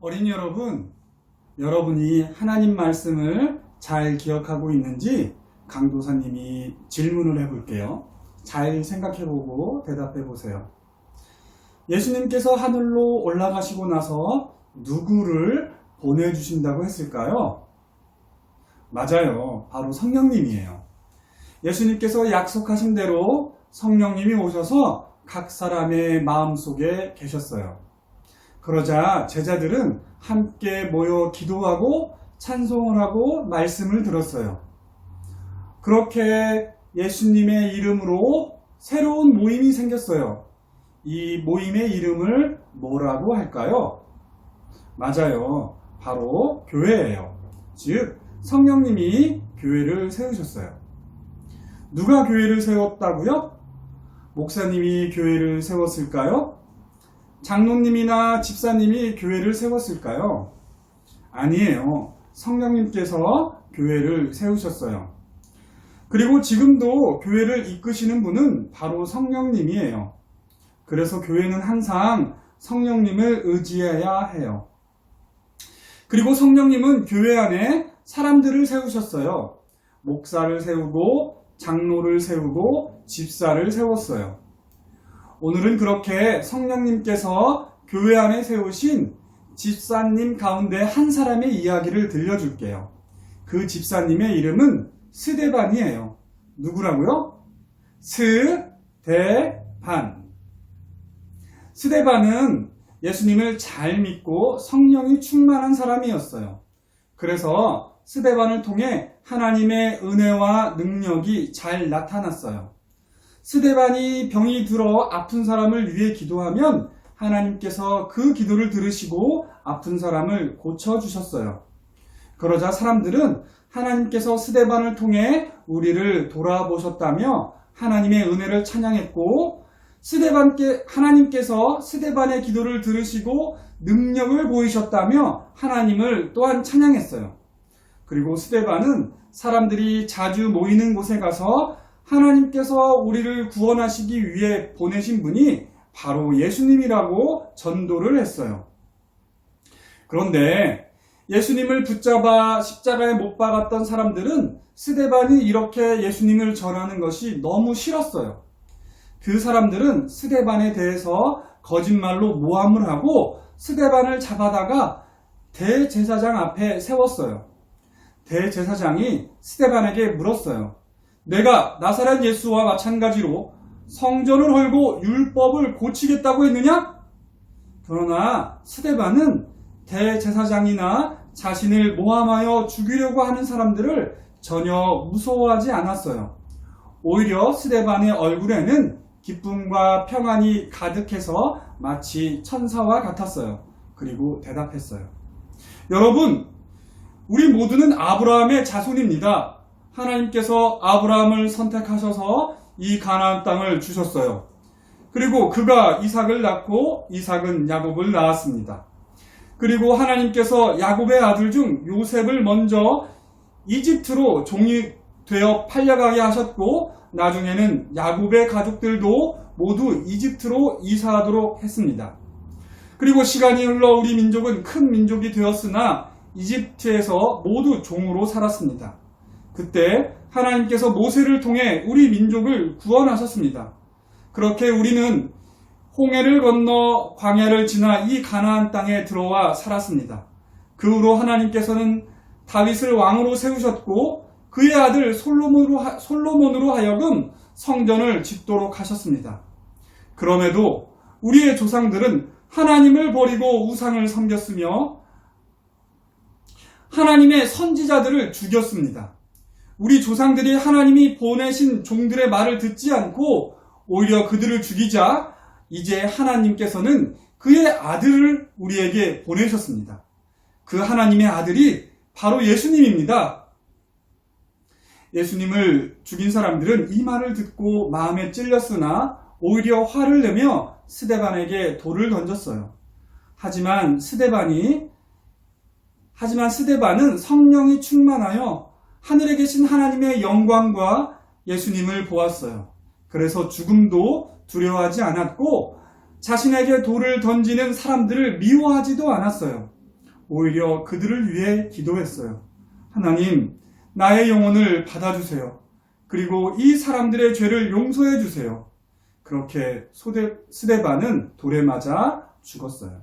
어린이 여러분, 여러분이 하나님 말씀을 잘 기억하고 있는지 강도사님이 질문을 해볼게요. 잘 생각해보고 대답해보세요. 예수님께서 하늘로 올라가시고 나서 누구를 보내주신다고 했을까요? 맞아요. 바로 성령님이에요. 예수님께서 약속하신 대로 성령님이 오셔서 각 사람의 마음속에 계셨어요. 그러자 제자들은 함께 모여 기도하고 찬송을 하고 말씀을 들었어요. 그렇게 예수님의 이름으로 새로운 모임이 생겼어요. 이 모임의 이름을 뭐라고 할까요? 맞아요. 바로 교회예요. 즉, 성령님이 교회를 세우셨어요. 누가 교회를 세웠다고요? 목사님이 교회를 세웠을까요? 장로님이나 집사님이 교회를 세웠을까요? 아니에요. 성령님께서 교회를 세우셨어요. 그리고 지금도 교회를 이끄시는 분은 바로 성령님이에요. 그래서 교회는 항상 성령님을 의지해야 해요. 그리고 성령님은 교회 안에 사람들을 세우셨어요. 목사를 세우고 장로를 세우고 집사를 세웠어요. 오늘은 그렇게 성령님께서 교회 안에 세우신 집사님 가운데 한 사람의 이야기를 들려줄게요. 그 집사님의 이름은 스데반이에요. 누구라고요? 스데반. 스데반은 예수님을 잘 믿고 성령이 충만한 사람이었어요. 그래서 스데반을 통해 하나님의 은혜와 능력이 잘 나타났어요. 스데반이 병이 들어 아픈 사람을 위해 기도하면 하나님께서 그 기도를 들으시고 아픈 사람을 고쳐주셨어요. 그러자 사람들은 하나님께서 스데반을 통해 우리를 돌아보셨다며 하나님의 은혜를 찬양했고, 하나님께서 스데반의 기도를 들으시고 능력을 보이셨다며 하나님을 또한 찬양했어요. 그리고 스데반은 사람들이 자주 모이는 곳에 가서 하나님께서 우리를 구원하시기 위해 보내신 분이 바로 예수님이라고 전도를 했어요. 그런데 예수님을 붙잡아 십자가에 못 박았던 사람들은 스데반이 이렇게 예수님을 전하는 것이 너무 싫었어요. 그 사람들은 스데반에 대해서 거짓말로 모함을 하고 스데반을 잡아다가 대제사장 앞에 세웠어요. 대제사장이 스데반에게 물었어요. 내가 나사렛 예수와 마찬가지로 성전을 헐고 율법을 고치겠다고 했느냐? 그러나 스데반은 대제사장이나 자신을 모함하여 죽이려고 하는 사람들을 전혀 무서워하지 않았어요. 오히려 스데반의 얼굴에는 기쁨과 평안이 가득해서 마치 천사와 같았어요. 그리고 대답했어요. 여러분, 우리 모두는 아브라함의 자손입니다. 하나님께서 아브라함을 선택하셔서 이 가나안 땅을 주셨어요. 그리고 그가 이삭을 낳고 이삭은 야곱을 낳았습니다. 그리고 하나님께서 야곱의 아들 중 요셉을 먼저 이집트로 종이 되어 팔려가게 하셨고, 나중에는 야곱의 가족들도 모두 이집트로 이사하도록 했습니다. 그리고 시간이 흘러 우리 민족은 큰 민족이 되었으나 이집트에서 모두 종으로 살았습니다. 그때 하나님께서 모세를 통해 우리 민족을 구원하셨습니다. 그렇게 우리는 홍해를 건너 광야를 지나 이 가나안 땅에 들어와 살았습니다. 그 후로 하나님께서는 다윗을 왕으로 세우셨고 그의 아들 솔로몬으로 하여금 성전을 짓도록 하셨습니다. 그럼에도 우리의 조상들은 하나님을 버리고 우상을 섬겼으며 하나님의 선지자들을 죽였습니다. 우리 조상들이 하나님이 보내신 종들의 말을 듣지 않고 오히려 그들을 죽이자 이제 하나님께서는 그의 아들을 우리에게 보내셨습니다. 그 하나님의 아들이 바로 예수님입니다. 예수님을 죽인 사람들은 이 말을 듣고 마음에 찔렸으나 오히려 화를 내며 스데반에게 돌을 던졌어요. 하지만 스데반은 성령이 충만하여 하늘에 계신 하나님의 영광과 예수님을 보았어요. 그래서 죽음도 두려워하지 않았고 자신에게 돌을 던지는 사람들을 미워하지도 않았어요. 오히려 그들을 위해 기도했어요. 하나님, 나의 영혼을 받아주세요. 그리고 이 사람들의 죄를 용서해 주세요. 그렇게 스데반은 돌에 맞아 죽었어요.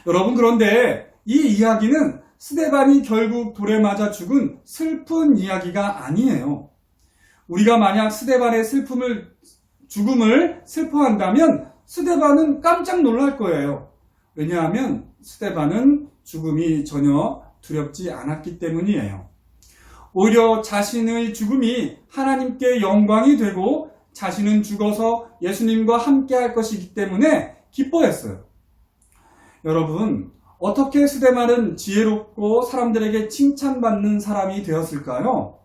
여러분, 그런데 이 이야기는 스데반이 결국 돌에 맞아 죽은 슬픈 이야기가 아니에요. 우리가 만약 스데반의 죽음을 슬퍼한다면 스데반은 깜짝 놀랄 거예요. 왜냐하면 스데반은 죽음이 전혀 두렵지 않았기 때문이에요. 오히려 자신의 죽음이 하나님께 영광이 되고 자신은 죽어서 예수님과 함께 할 것이기 때문에 기뻐했어요. 여러분, 어떻게 스데반은 지혜롭고 사람들에게 칭찬받는 사람이 되었을까요?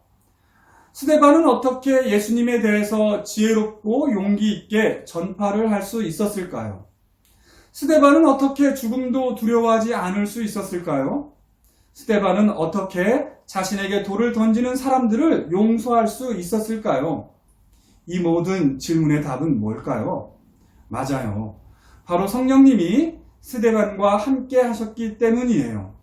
스데반은 어떻게 예수님에 대해서 지혜롭고 용기 있게 전파를 할 수 있었을까요? 스데반은 어떻게 죽음도 두려워하지 않을 수 있었을까요? 스데반은 어떻게 자신에게 돌을 던지는 사람들을 용서할 수 있었을까요? 이 모든 질문의 답은 뭘까요? 맞아요. 바로 성령님이 스데반과 함께 하셨기 때문이에요.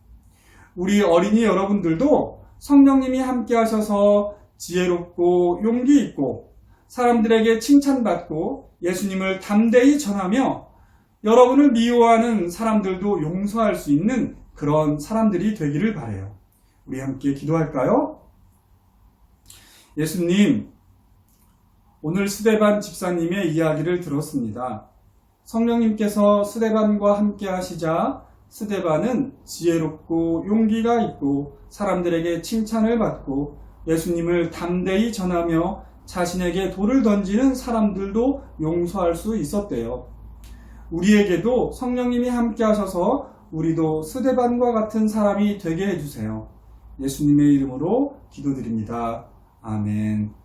우리 어린이 여러분들도 성령님이 함께 하셔서 지혜롭고 용기 있고 사람들에게 칭찬받고 예수님을 담대히 전하며 여러분을 미워하는 사람들도 용서할 수 있는 그런 사람들이 되기를 바라요. 우리 함께 기도할까요? 예수님, 오늘 스데반 집사님의 이야기를 들었습니다. 성령님께서 스데반과 함께 하시자 스데반은 지혜롭고 용기가 있고 사람들에게 칭찬을 받고 예수님을 담대히 전하며 자신에게 돌을 던지는 사람들도 용서할 수 있었대요. 우리에게도 성령님이 함께 하셔서 우리도 스데반과 같은 사람이 되게 해주세요. 예수님의 이름으로 기도드립니다. 아멘.